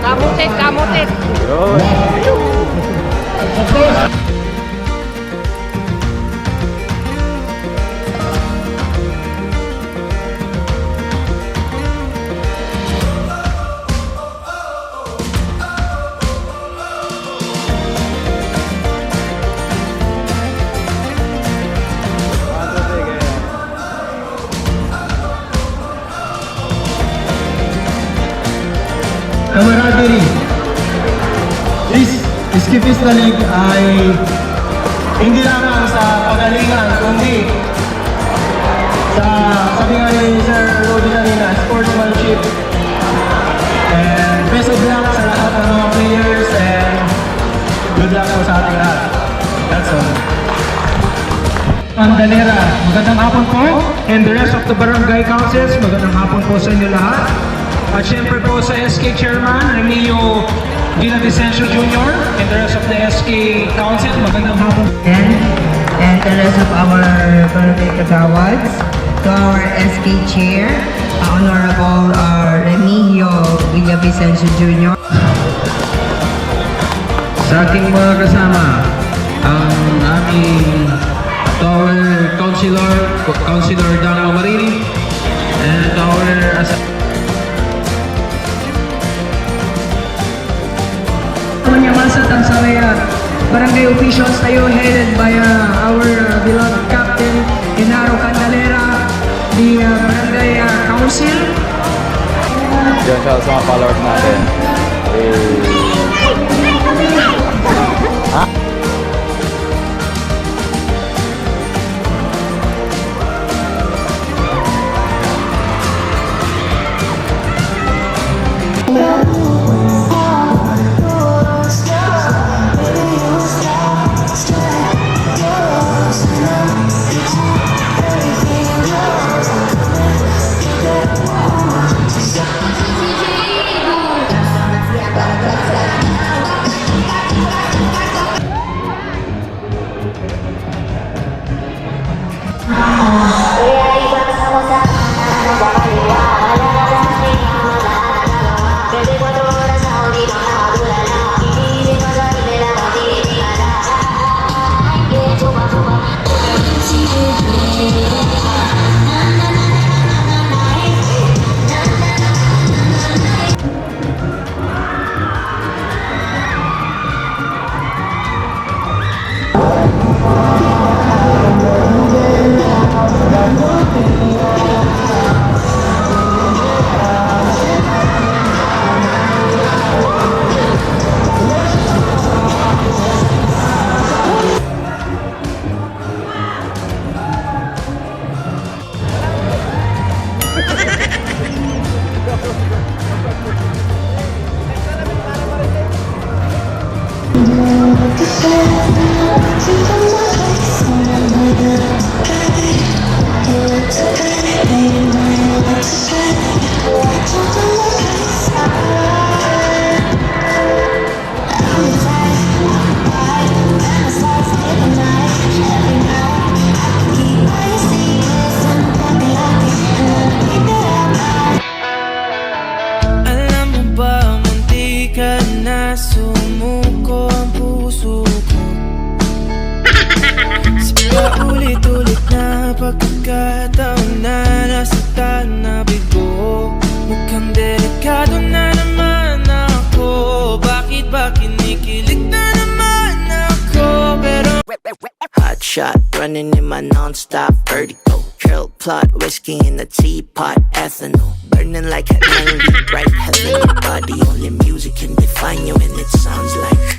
Kamutit, kamutit. Camaraderie. This Escapist na League ay hindi lamang sa pagalingan, kundi sa sabi nga ni Sir Rodi kanina, sportsmanship. And best of luck sa lahat ng mga players and good luck po sa ating lahat. That's all. Pandalera, magandang hapon po. And the rest of the barangay councils, magandang hapon po sa inyo lahat. At syempre po sa SK Chairman, Remio Villavicencio Jr. and the rest of the SK Council, magandang hapon. And the rest of our barangay kagawads, to our SK Chair, Honorable Remigio Villavicencio Jr. Sa ating mga kasama, ang aming to our Councilor Dang Marini, and our Masa Tanzania barangay officials tayo headed by our beloved Captain Genaro Candalera, the barangay council. Diyan siya sa mga followers natin. Pagkakataon na nasaktan na bigo, mukhang delikado na naman ako. Bakit ba kinikilig na naman ako? Pero hot shot, running in my non-stop vertigo. Curl plot, whiskey in the teapot, ethanol burning like a 90 bright heavenly body. Only music can define you and it sounds like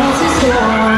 else is gone.